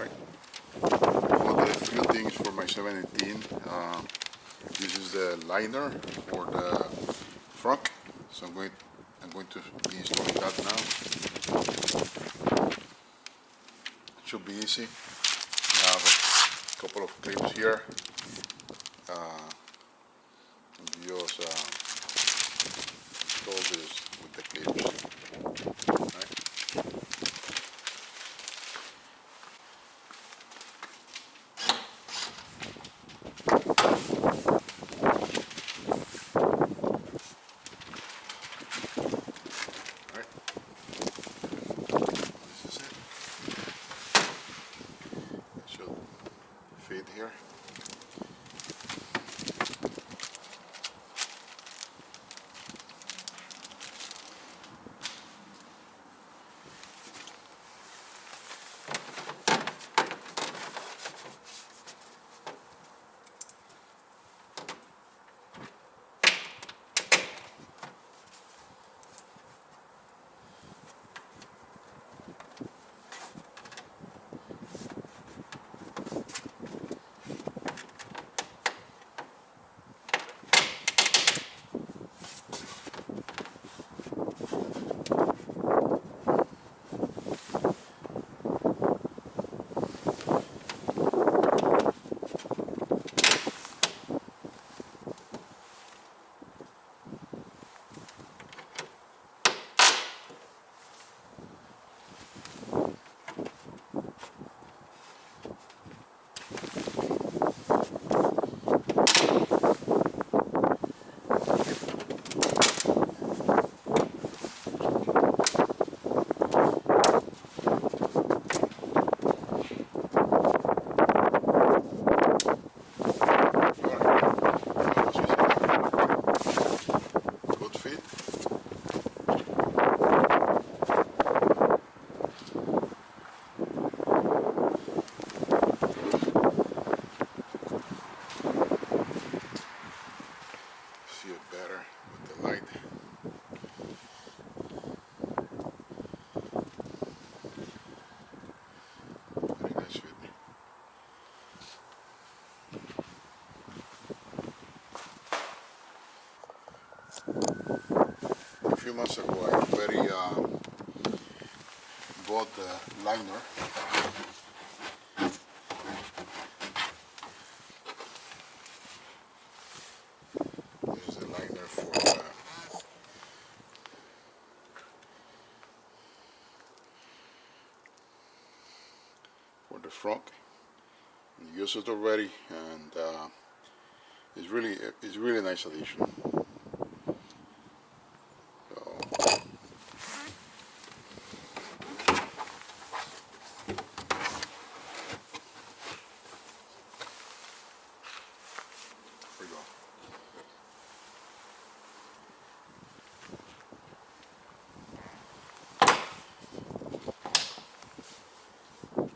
Alright, bought a few things for my 718. This is the liner for the front, so I'm going to be installing that now. It should be easy. I have a couple of clips here. Just install this with the clips. Right. Fit here. See it better with the light. Very nice fit. A few months ago I bought the liner. This is the liner for the front. You use it already, and it's really a nice addition.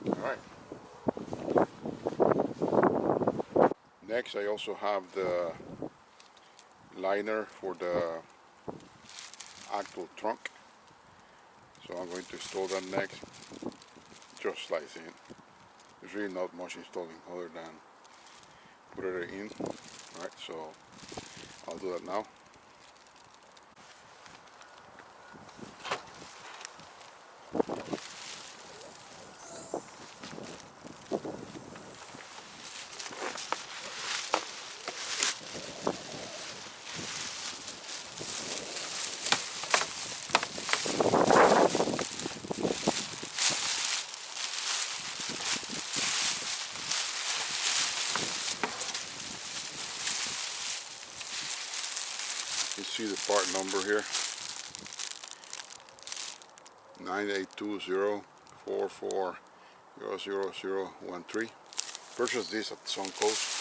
Alright. Next I also have the liner for the actual trunk. So I'm going to install that next. Just slice in. There's really not much installing other than put it in. Alright, so I'll do that now. You see the part number here, 98204400013. Purchased this at Suncoast.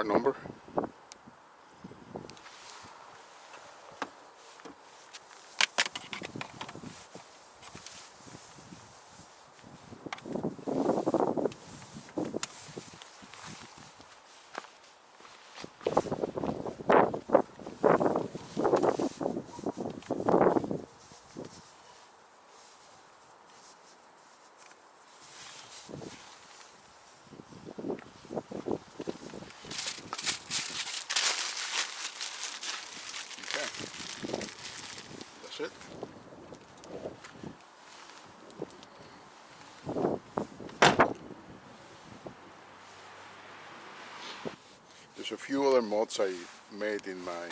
part number. Okay, that's it. There's a few other mods I made in my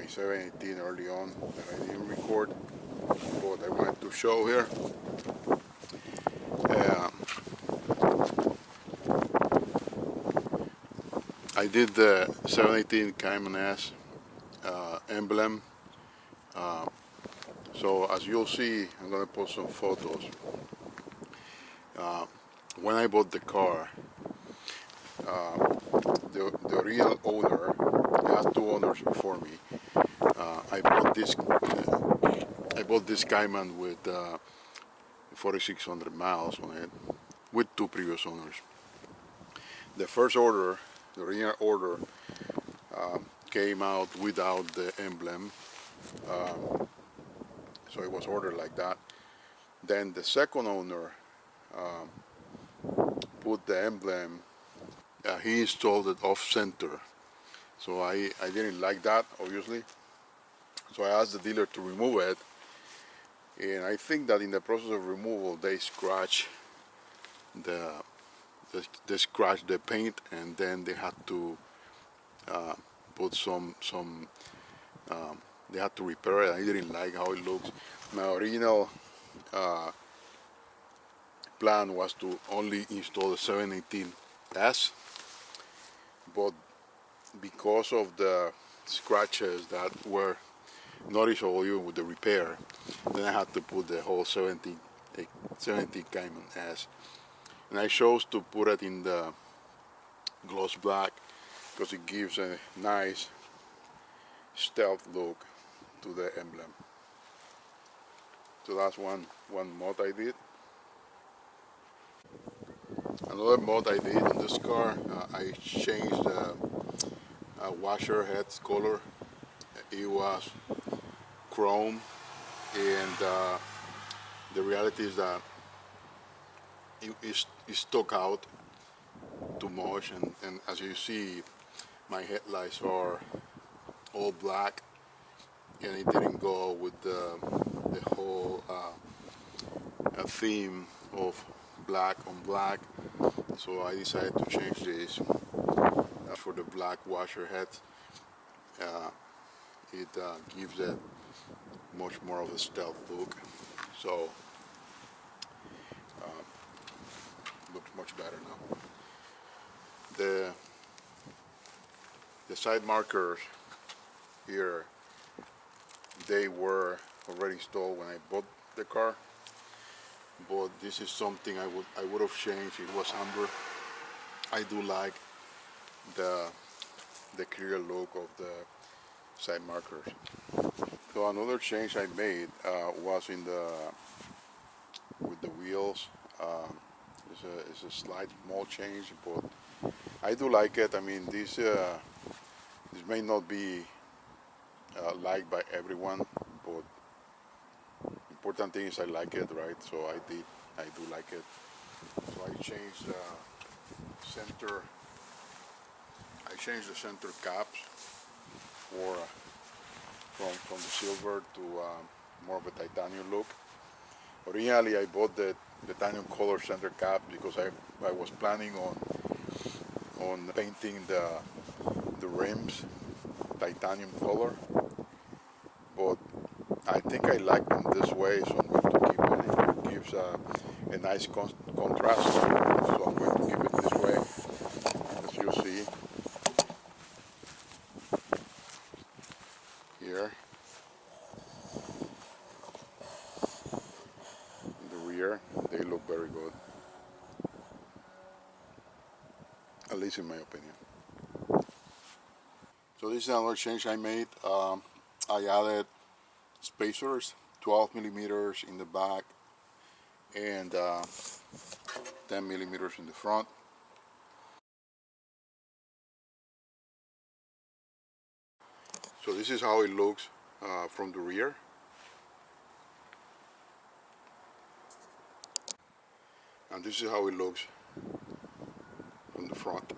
718 early on that I didn't record, but I wanted to show here. Um, I did the 718 Cayman S emblem. So as you'll see, I'm gonna post some photos. When I bought the car, the real owner, he had two owners before me. I bought this Cayman with 4,600 miles on it, with two previous owners. The first order, the original order, came out without the emblem, so it was ordered like that. Then the second owner put the emblem. He installed it off center, so I didn't like that, obviously. So I asked the dealer to remove it, and I think that in the process of removal they scratched the they scratched the paint, and then they had to put some they had to repair it. I didn't like how it looks. My original plan was to only install the 718S, but because of the scratches that were noticeable even with the repair, then I had to put the whole 17 Cayman S. And I chose to put it in the gloss black because it gives a nice stealth look to the emblem. So that's one mod I did. Another mod I did on this car, I changed the washer head's color. It was chrome, and the reality is that it stuck out too much, and as you see, my headlights are all black, and it didn't go with the whole theme of black on black. So I decided to change this for the black washer head. It gives it much more of a stealth look. So looks much better now. The side markers here, they were already installed when I bought the car, but this is something I would have changed. It was amber. I do like the clear look of the side markers. So another change I made was in the with the wheels. It's a slight small change, but I do like it. I mean, this may not be liked by everyone, but important thing is I like it, right? So I do like it. So I changed center. I changed the center caps for from the silver to more of a titanium look. Originally, I bought the titanium color center cap because I was planning on painting the rims titanium color, but I think I like them this way, so I'm going to keep it. It gives a nice contrast, so I'm going to keep it this way, as you see here in the rear. They look very good. at least in my opinion. So this is another change I made. I added spacers, 12 millimeters in the back and 10 millimeters in the front. So this is how it looks from the rear. And this is how it looks from the front.